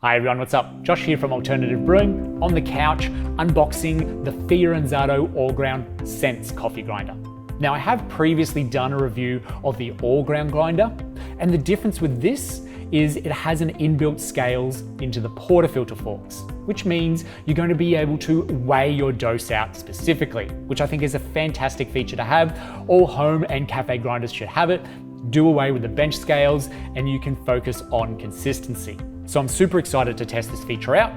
Hi everyone, what's up? Josh here from Alternative Brewing, on the couch, unboxing the Fiorenzato all-ground Sense coffee grinder. Now I have previously done a review of the all-ground grinder, and the difference with this is it has an inbuilt scales into the portafilter forks, which means you're going to be able to weigh your dose out specifically, which I think is a fantastic feature to have. All home and cafe grinders should have it. Do away with the bench scales and you can focus on consistency. So I'm super excited to test this feature out.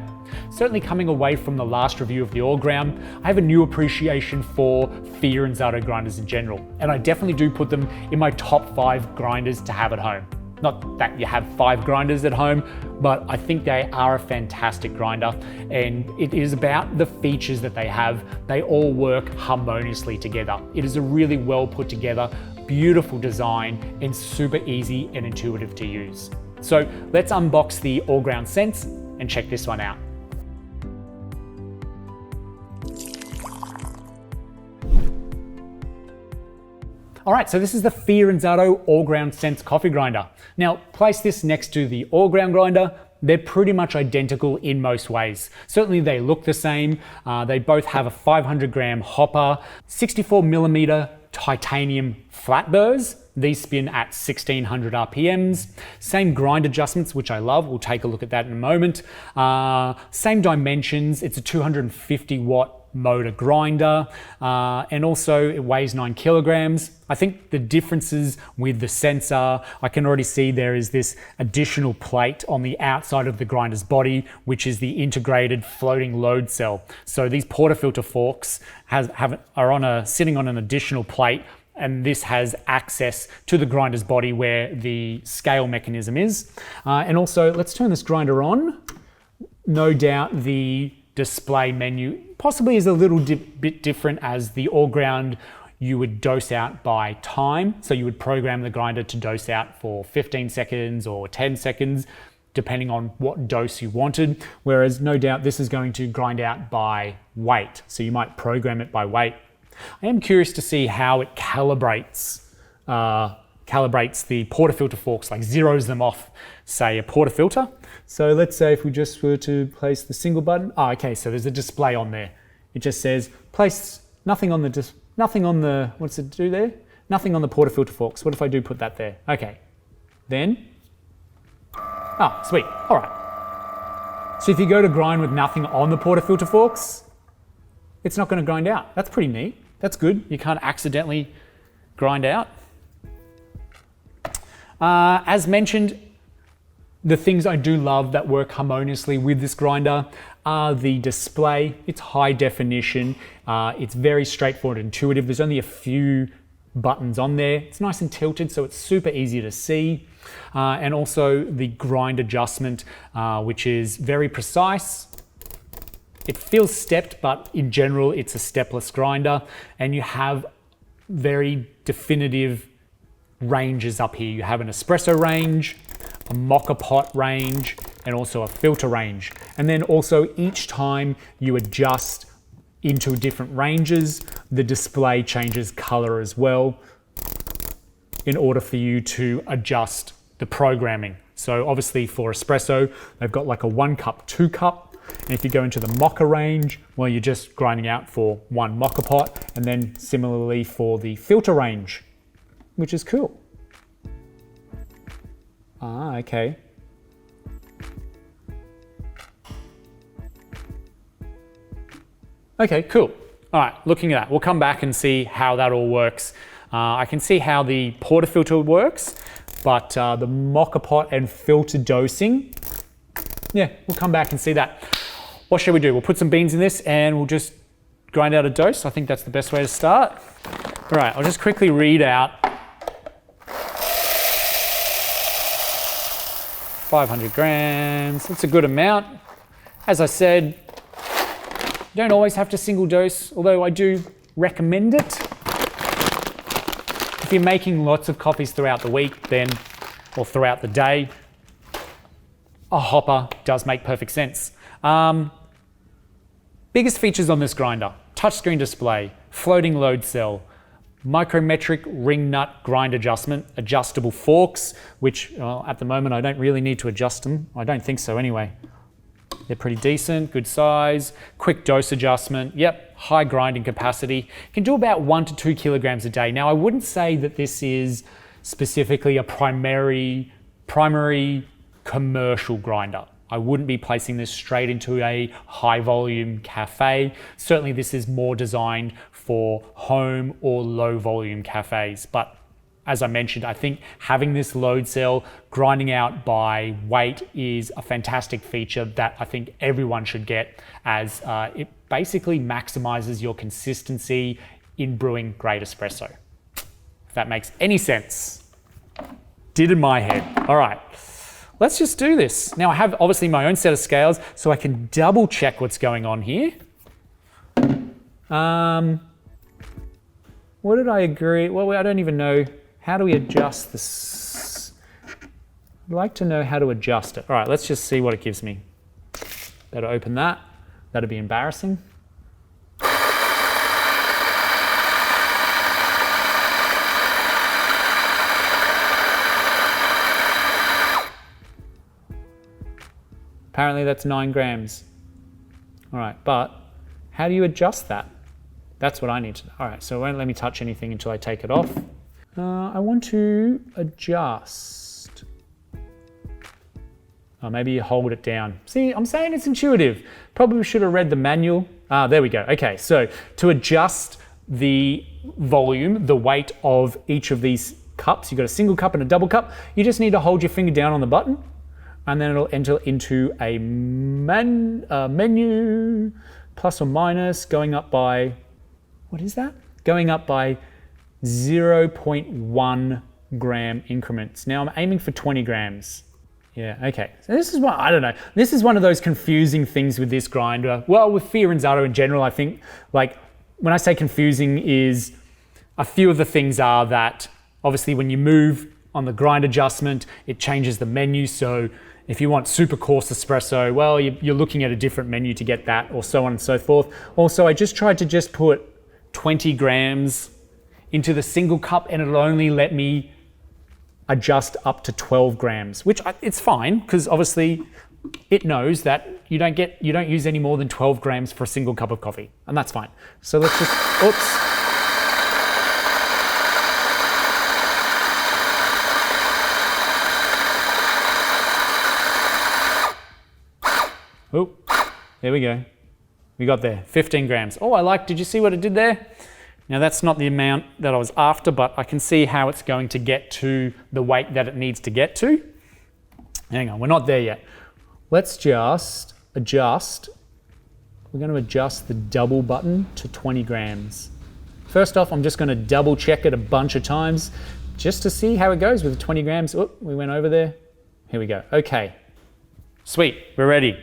Certainly coming away from the last review of the all-ground, I have a new appreciation for Fiorenzato grinders in general, and I definitely do put them in my top 5 grinders to have at home. Not that you have 5 grinders at home, but I think they are a fantastic grinder, and it is about the features that they have. They all work harmoniously together. It is a really well put together, beautiful design, and super easy and intuitive to use. So let's unbox the all-ground Sense and check this one out. All right, so this is the Fiorenzato all-ground Sense coffee grinder. Now, place this next to the all-ground grinder. They're pretty much identical in most ways. Certainly they look the same. They both have a 500 gram hopper, 64 millimeter titanium flat burrs. These spin at 1600 RPMs. Same grind adjustments, which I love. We'll take a look at that in a moment. Same dimensions. It's a 250 watt motor grinder, and also it weighs 9 kilograms. I think the differences with the sensor, I can already see there is this additional plate on the outside of the grinder's body, which is the integrated floating load cell. So these portafilter forks are sitting on an additional plate, and this has access to the grinder's body where the scale mechanism is. And also, let's turn this grinder on. No doubt the display menu possibly is a little bit different, as the all-ground you would dose out by time. So you would program the grinder to dose out for 15 seconds or 10 seconds, depending on what dose you wanted. Whereas no doubt this is going to grind out by weight. So you might program it by weight. I am curious to see how it calibrates the portafilter forks, like zeroes them off, say, a portafilter. So let's say if we just were to place the single button. Oh, okay, so there's a display on there. It just says place nothing on the, what's it do there? Nothing on the portafilter forks. What if I do put that there? Okay, then, oh, sweet, all right. So if you go to grind with nothing on the portafilter forks, it's not going to grind out. That's pretty neat. That's good. You can't accidentally grind out. As mentioned, the things I do love that work harmoniously with this grinder are the display. It's high definition. It's very straightforward and intuitive. There's only a few buttons on there. It's nice and tilted, so it's super easy to see. And also the grind adjustment, which is very precise. It feels stepped, but in general, it's a stepless grinder, and you have very definitive ranges up here. You have an espresso range, a Moka pot range, and also a filter range. And then also each time you adjust into different ranges, the display changes color as well in order for you to adjust the programming. So obviously for espresso, they've got like a 1 cup, 2 cup. And if you go into the Moka range, well, you're just grinding out for 1 Moka pot, and then similarly for the filter range, which is cool. Ah, okay. Okay, cool. All right, looking at that, we'll come back and see how that all works. I can see how the portafilter works, but the Moka pot and filter dosing, yeah, we'll come back and see that. What shall we do? We'll put some beans in this and we'll just grind out a dose. I think that's the best way to start. All right, I'll just quickly read out 500 grams. That's a good amount. As I said, you don't always have to single dose, although I do recommend it. If you're making lots of coffees throughout the week, then, or throughout the day, a hopper does make perfect sense. Biggest features on this grinder: touchscreen display, floating load cell, micrometric ring nut grind adjustment, adjustable forks, which at the moment I don't really need to adjust them. I don't think so anyway. They're pretty decent, good size, quick dose adjustment. Yep, high grinding capacity. Can do about 1 to 2 kilograms a day. Now I wouldn't say that this is specifically a primary commercial grinder. I wouldn't be placing this straight into a high volume cafe. Certainly this is more designed for home or low volume cafes. But as I mentioned, I think having this load cell grinding out by weight is a fantastic feature that I think everyone should get, as it basically maximizes your consistency in brewing great espresso. If that makes any sense. Did in my head. All right. Let's just do this. Now I have obviously my own set of scales, so I can double check what's going on here. What did I agree? Well, I don't even know. How do we adjust this? I'd like to know how to adjust it. All right, let's just see what it gives me. Better open that. That'd be embarrassing. Apparently that's 9 grams. All right, but how do you adjust that? That's what I need to know. All right, so it won't let me touch anything until I take it off. I want to adjust. Oh, maybe you hold it down. See, I'm saying it's intuitive. Probably should have read the manual. There we go. Okay, so to adjust the volume, the weight of each of these cups, you've got a single cup and a double cup, you just need to hold your finger down on the button, and then it'll enter into a menu, plus or minus, going up by, what is that? Going up by 0.1 gram increments. Now I'm aiming for 20 grams. Yeah, okay. So this is what, I don't know. This is one of those confusing things with this grinder. Well, with Fiorenzato in general, I think, like, when I say confusing is, a few of the things are that, obviously when you move on the grind adjustment, it changes the menu. So if you want super coarse espresso, well, you're looking at a different menu to get that, or so on and so forth. Also, I just tried to just put 20 grams into the single cup, and it'll only let me adjust up to 12 grams, which it's fine, because obviously it knows that you don't use any more than 12 grams for a single cup of coffee, and that's fine. So let's just, oops. Oh, there we go. We got there, 15 grams. Oh, did you see what it did there? Now that's not the amount that I was after, but I can see how it's going to get to the weight that it needs to get to. Hang on, we're not there yet. Let's just adjust. We're going to adjust the double button to 20 grams. First off, I'm just going to double check it a bunch of times just to see how it goes with the 20 grams. Oh, we went over there. Here we go. Okay, sweet, we're ready.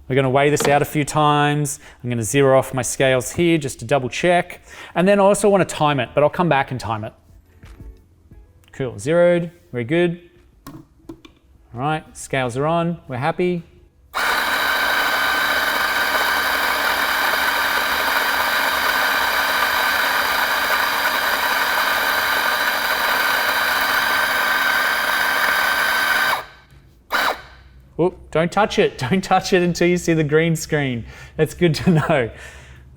We're going to weigh this out a few times. I'm going to zero off my scales here just to double check. And then I also want to time it, but I'll come back and time it. Cool, zeroed, very good. All right, scales are on, we're happy. Oh, don't touch it. Don't touch it until you see the green screen. That's good to know.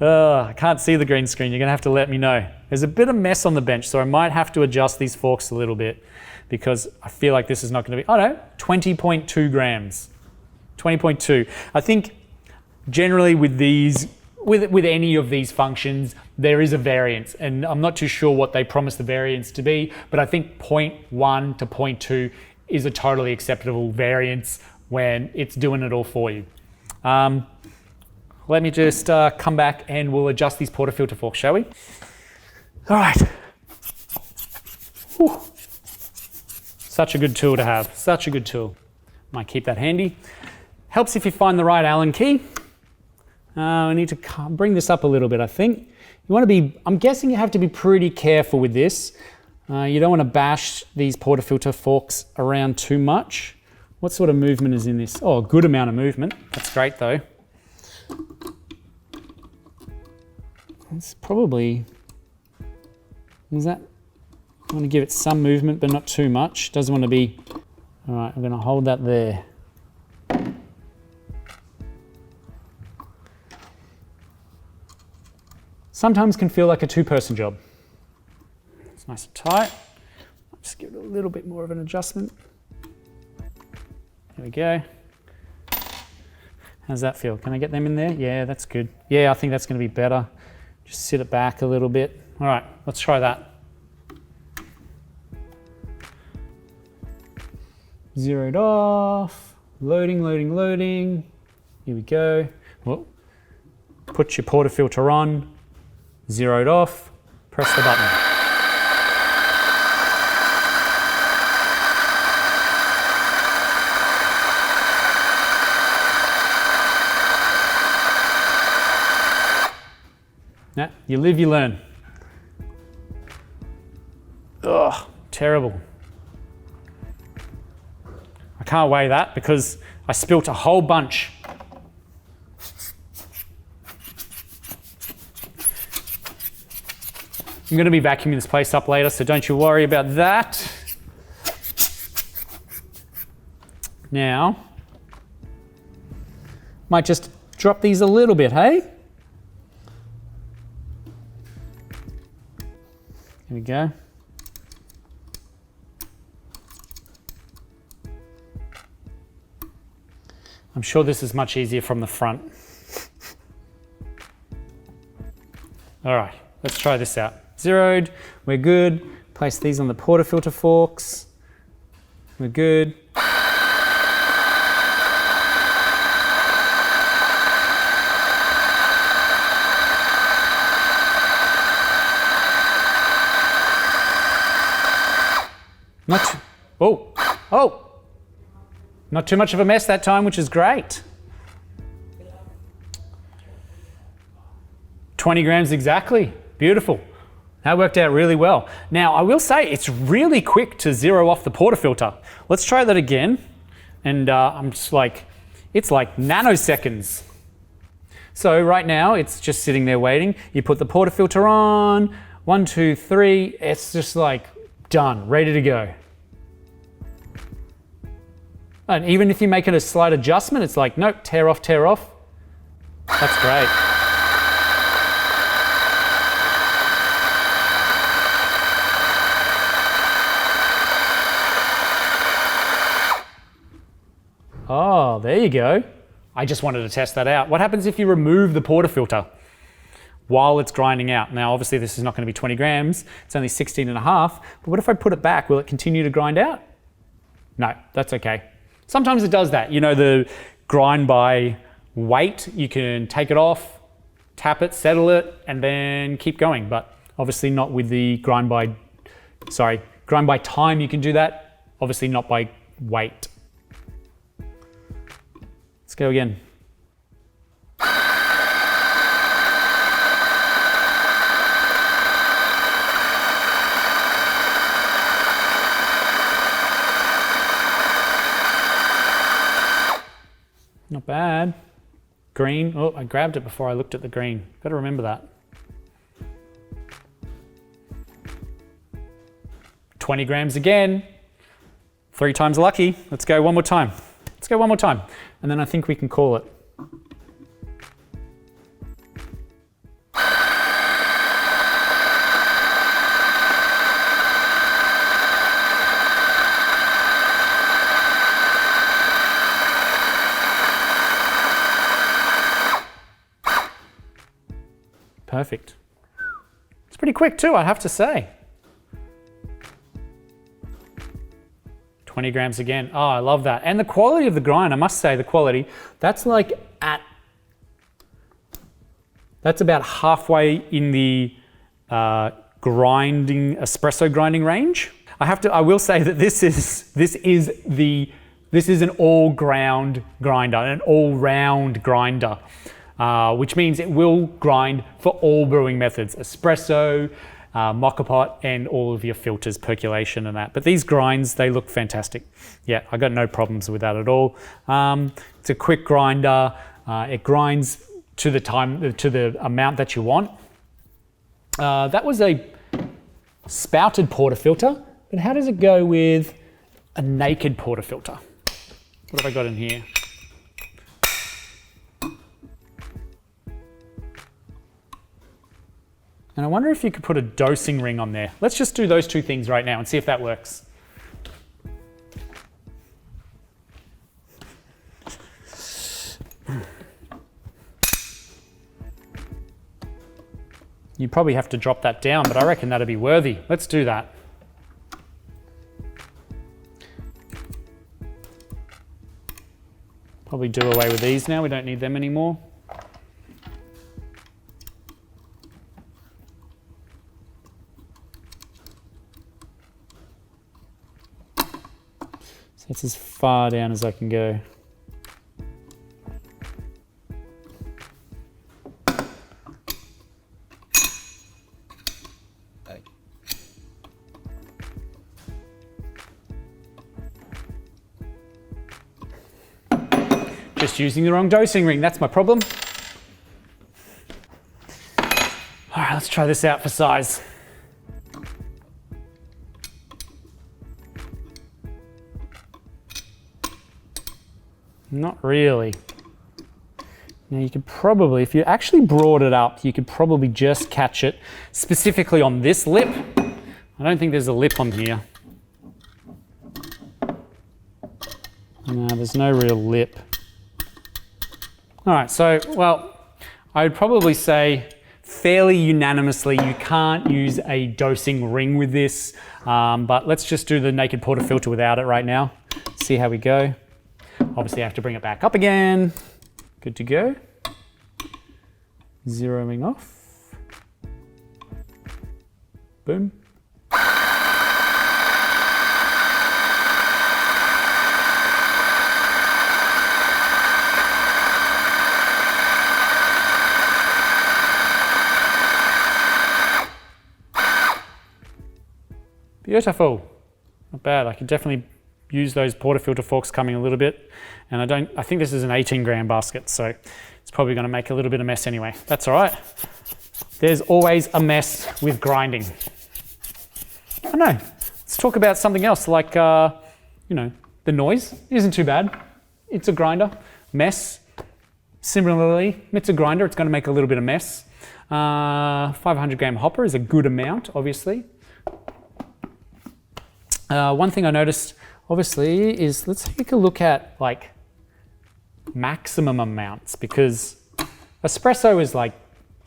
I can't see the green screen. You're going to have to let me know. There's a bit of mess on the bench, so I might have to adjust these forks a little bit because I feel like this is not going to be, 20.2 grams. 20.2. I think generally with these, with any of these functions, there is a variance, and I'm not too sure what they promise the variance to be, but I think 0.1 to 0.2 is a totally acceptable variance when it's doing it all for you. Let me just come back and we'll adjust these portafilter forks, shall we? All right. Whew. Such a good tool to have, such a good tool. Might keep that handy. Helps if you find the right Allen key. We need to bring this up a little bit, I think. You want to be, I'm guessing you have to be pretty careful with this. You don't want to bash these portafilter forks around too much. What sort of movement is in this? Oh, a good amount of movement. That's great though. It's probably Is that? I want to give it some movement, but not too much. Doesn't want to be. All right, I'm going to hold that there. Sometimes can feel like a two-person job. It's nice and tight. I'll just give it a little bit more of an adjustment. There we go. How's that feel? Can I get them in there? Yeah, that's good. Yeah, I think that's going to be better. Just sit it back a little bit. All right, let's try that. Zeroed off. Loading, loading, loading. Here we go. Well, put your portafilter on. Zeroed off. Press the button. Yeah, you live, you learn. Ugh, terrible. I can't weigh that because I spilt a whole bunch. I'm going to be vacuuming this place up later, so don't you worry about that. Now, might just drop these a little bit, hey? Here we go. I'm sure this is much easier from the front. All right, let's try this out. Zeroed, we're good. Place these on the portafilter forks. We're good. Not too much of a mess that time, which is great. 20 grams exactly, beautiful. That worked out really well. Now, I will say it's really quick to zero off the portafilter. Let's try that again. And I'm just like, it's like nanoseconds. So right now, it's just sitting there waiting. You put the portafilter on, 1, 2, 3, it's just like done, ready to go. And even if you make it a slight adjustment, it's like, nope, tear off, tear off. That's great. Oh, there you go. I just wanted to test that out. What happens if you remove the portafilter while it's grinding out? Now, obviously this is not going to be 20 grams. It's only 16 and a half. But what if I put it back? Will it continue to grind out? No, that's okay. Sometimes it does that. You know, the grind by weight, you can take it off, tap it, settle it, and then keep going. But obviously not with the grind by time you can do that. Obviously not by weight. Let's go again. Not bad. Green. Oh, I grabbed it before I looked at the green. Better remember that. 20 grams again. 3 times lucky. Let's go one more time. Let's go one more time. And then I think we can call it. Perfect. It's pretty quick too, I have to say. 20 grams again. Oh, I love that. And the quality of the grind, I must say the quality, that's like that's about halfway in the espresso grinding range. I will say that this is an all-ground grinder, an all-round grinder. Which means it will grind for all brewing methods, espresso, Moka pot, and all of your filters, percolation and that. But these grinds, they look fantastic. Yeah, I got no problems with that at all. It's a quick grinder. It grinds to the amount that you want. That was a spouted portafilter, but how does it go with a naked portafilter? What have I got in here? And I wonder if you could put a dosing ring on there. Let's just do those two things right now and see if that works. You probably have to drop that down, but I reckon that'd be worthy. Let's do that. Probably do away with these now, we don't need them anymore. So it's as far down as I can go. Just using the wrong dosing ring, that's my problem. All right, let's try this out for size. Not really. Now you could probably, if you actually brought it up, you could probably just catch it specifically on this lip. I don't think there's a lip on here. No, there's no real lip. All right, so, well, I would probably say fairly unanimously you can't use a dosing ring with this, but let's just do the naked portafilter without it right now. See how we go. Obviously I have to bring it back up again. Good to go. Zeroing off. Boom. Beautiful. Not bad. I could definitely use those portafilter forks coming a little bit. And I think this is an 18 gram basket, so it's probably going to make a little bit of mess anyway. That's all right. There's always a mess with grinding. I don't know. Let's talk about something else like, you know, the noise isn't too bad. It's a grinder. Mess. Similarly, it's a grinder. It's going to make a little bit of mess. 500 gram hopper is a good amount, obviously. One thing I noticed, obviously, is let's take a look at like maximum amounts, because espresso is like,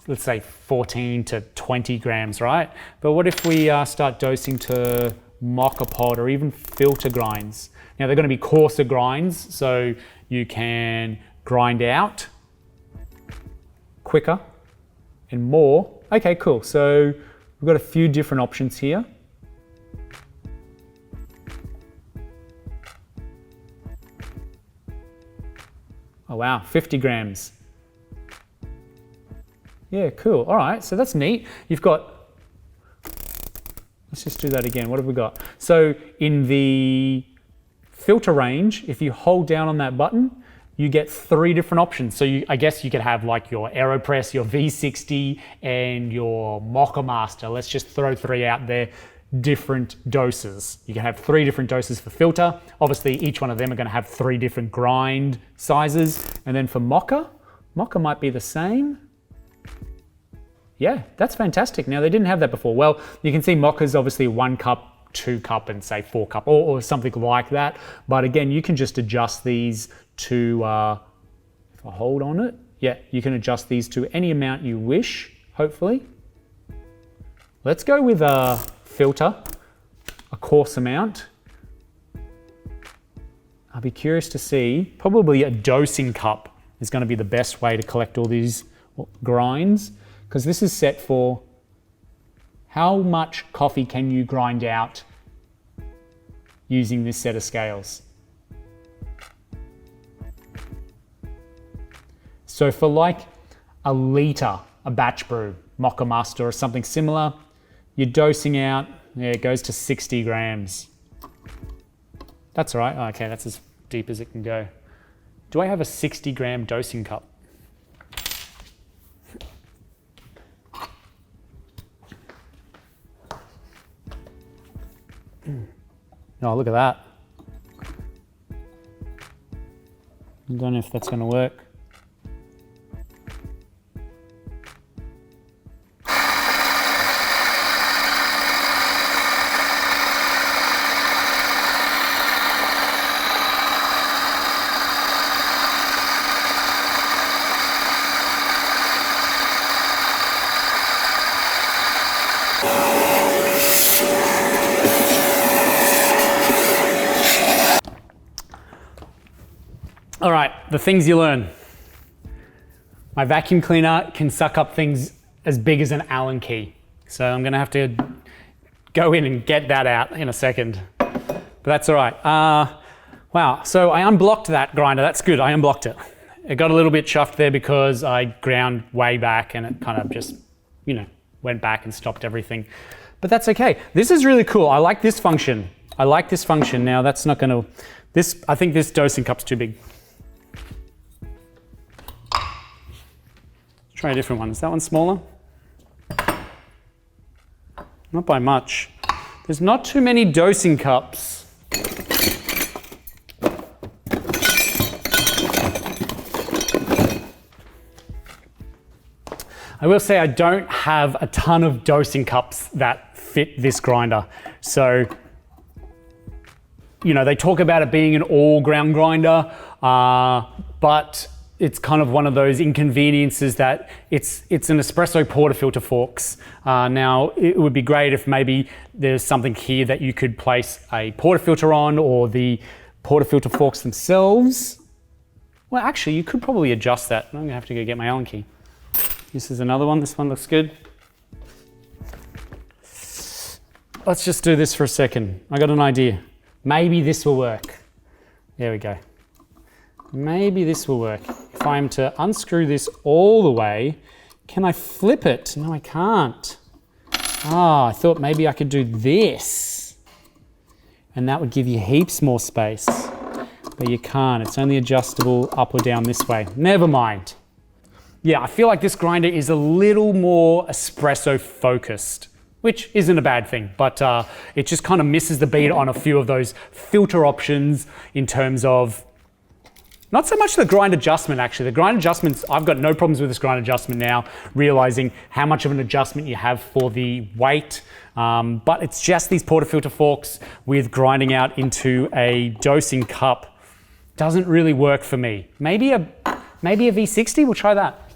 let's say 14 to 20 grams, right? But what if we start dosing to Moka pod or even filter grinds? Now they're going to be coarser grinds, so you can grind out quicker and more. Okay, cool. So we've got a few different options here. Oh wow, 50 grams. Yeah, cool. All right, so that's neat. You've got, let's just do that again. What have we got? So in the filter range, if you hold down on that button, you get 3 different options. So I guess you could have like your AeroPress, your V60, and your Moka Master. Let's just throw 3 out there. Different doses. You can have 3 different doses for filter. Obviously, each one of them are going to have 3 different grind sizes. And then for Moka might be the same. Yeah, that's fantastic. Now, they didn't have that before. Well, you can see Moka's obviously 1 cup, 2 cup, and say 4 cup, or something like that. But again, you can just adjust these to, if I hold on it, yeah, you can adjust these to any amount you wish, hopefully. Let's go with filter, a coarse amount. I'll be curious to see, probably a dosing cup is going to be the best way to collect all these grinds, because this is set for how much coffee can you grind out using this set of scales. So for like a litre, a batch brew, Moka Master or something similar, you're dosing out, yeah, it goes to 60 grams. That's all right. Oh, okay, that's as deep as it can go. Do I have a 60 gram dosing cup? Oh, look at that. I don't know if that's going to work. All right, the things you learn. My vacuum cleaner can suck up things as big as an Allen key. So I'm gonna have to go in and get that out in a second. But that's all right. Wow, so I unblocked that grinder. That's good, I unblocked it. It got a little bit chuffed there because I ground way back and it kind of just, you know, went back and stopped everything. But that's okay. This is really cool. I like this function. I like this function. Now that's not gonna, I think this dosing cup's too big. Try a different one. Is that one smaller? Not by much. There's not too many dosing cups. I will say I don't have a ton of dosing cups that fit this grinder. So, you know, they talk about it being an all-ground grinder, but it's kind of one of those inconveniences that it's an espresso portafilter forks. Now, it would be great if maybe there's something here that you could place a portafilter on, or the portafilter forks themselves. Well, actually, you could probably adjust that. I'm gonna have to go get my Allen key. This is another one. This one looks good. Let's just do this for a second. I got an idea. Maybe this will work. There we go. Maybe this will work. If I am to unscrew this all the way, can I flip it? No, I can't. I thought maybe I could do this. And that would give you heaps more space. But you can't. It's only adjustable up or down this way. Never mind. Yeah, I feel like this grinder is a little more espresso focused, which isn't a bad thing, but it just kind of misses the beat on a few of those filter options in terms of not so much the grind adjustment, actually. The grind adjustments, I've got no problems with this grind adjustment now, realizing how much of an adjustment you have for the weight. But it's just these portafilter forks with grinding out into a dosing cup. Doesn't really work for me. Maybe a V60, we'll try that.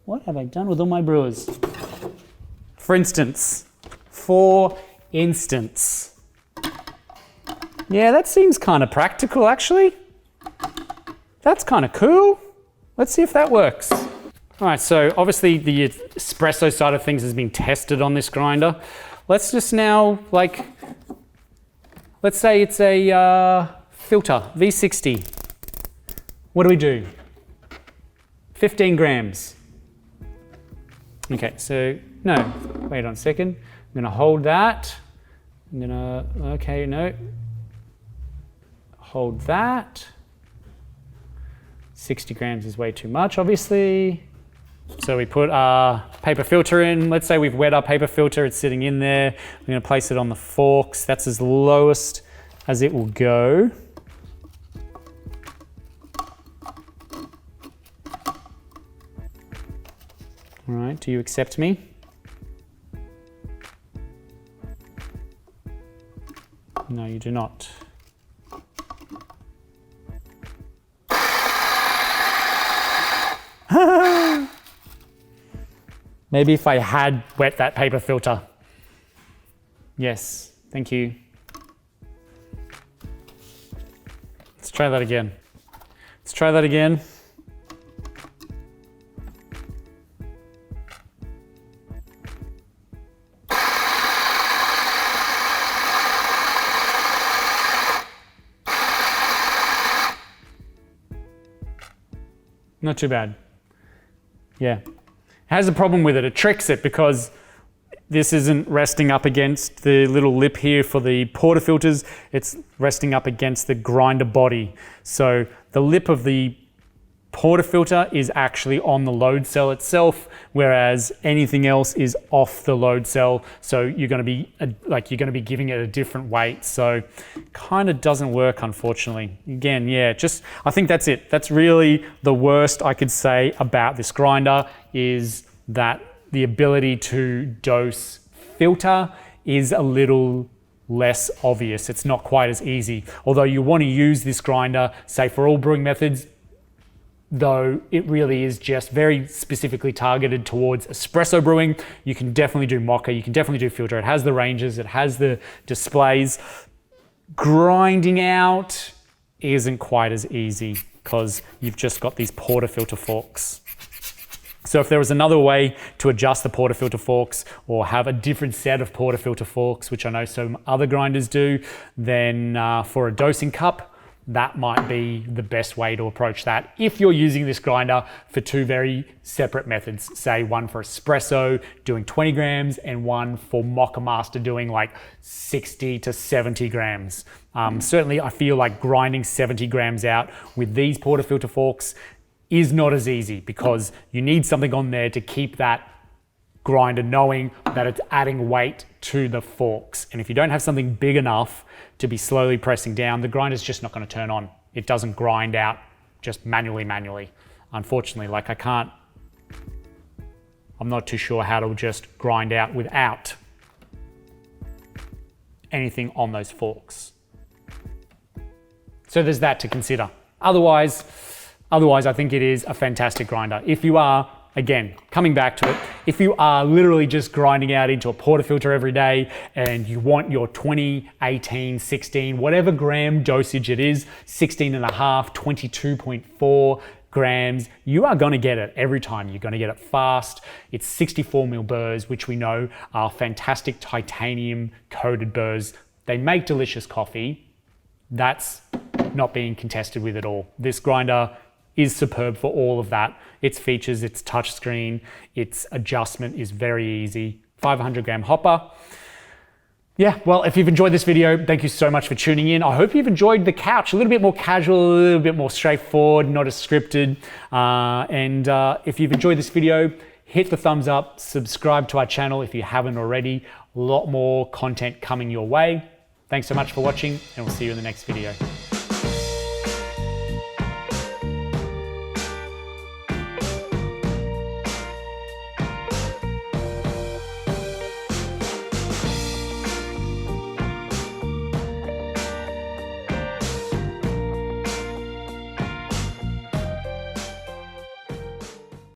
What have I done with all my brewers? For instance. Yeah, that seems kind of practical, actually. That's kind of cool. Let's see if that works. All right, so obviously the espresso side of things has been tested on this grinder. Let's just now, let's say it's a filter, V60. What do we do? 15 grams. Okay, so, no, wait on a second. I'm gonna hold that. I'm gonna, okay, no. Hold that. 60 grams is way too much, obviously. So we put our paper filter in. Let's say we've wet our paper filter, it's sitting in there. We're gonna place it on the forks. That's as lowest as it will go. All right, do you accept me? No, you do not. Maybe if I had wet that paper filter. Yes, thank you. Let's try that again. Let's try that again. Not too bad. Yeah. It has a problem with it. It tricks it because this isn't resting up against the little lip here for the portafilters. It's resting up against the grinder body. So the lip of the portafilter is actually on the load cell itself, whereas anything else is off the load cell. So you're going to be giving it a different weight. So kind of doesn't work, unfortunately. Again, yeah, I think that's it. That's really the worst I could say about this grinder, is that the ability to dose filter is a little less obvious. It's not quite as easy. Although you want to use this grinder, say for all brewing methods, though it really is just very specifically targeted towards espresso brewing. You can definitely do Moka, you can definitely do filter. It has the ranges, it has the displays. Grinding out isn't quite as easy because you've just got these portafilter forks. So if there was another way to adjust the portafilter forks, or have a different set of portafilter forks, which I know some other grinders do, then for a dosing cup, that might be the best way to approach that. If you're using this grinder for two very separate methods, say one for espresso doing 20 grams and one for Moka Master doing like 60 to 70 grams. Certainly I feel like grinding 70 grams out with these portafilter forks is not as easy, because you need something on there to keep that grinder knowing that it's adding weight to the forks. And if you don't have something big enough to be slowly pressing down, the grinder's just not going to turn on. It doesn't grind out just manually. Unfortunately, like I'm not too sure how to just grind out without anything on those forks. So there's that to consider. Otherwise, I think it is a fantastic grinder. If you are, again, coming back to it, if you are literally just grinding out into a portafilter every day and you want your 20, 18, 16, whatever gram dosage it is, 16 and a half, 22.4 grams, you are going to get it every time. You're going to get it fast. It's 64 mil burrs, which we know are fantastic titanium coated burrs. They make delicious coffee. That's not being contested with at all. This grinder is superb for all of that. Its features, its touchscreen, its adjustment is very easy. 500 gram hopper. Yeah, well, if you've enjoyed this video, thank you so much for tuning in. I hope you've enjoyed the couch, a little bit more casual, a little bit more straightforward, not as scripted. If you've enjoyed this video, hit the thumbs up, subscribe to our channel if you haven't already. A lot more content coming your way. Thanks so much for watching, and we'll see you in the next video.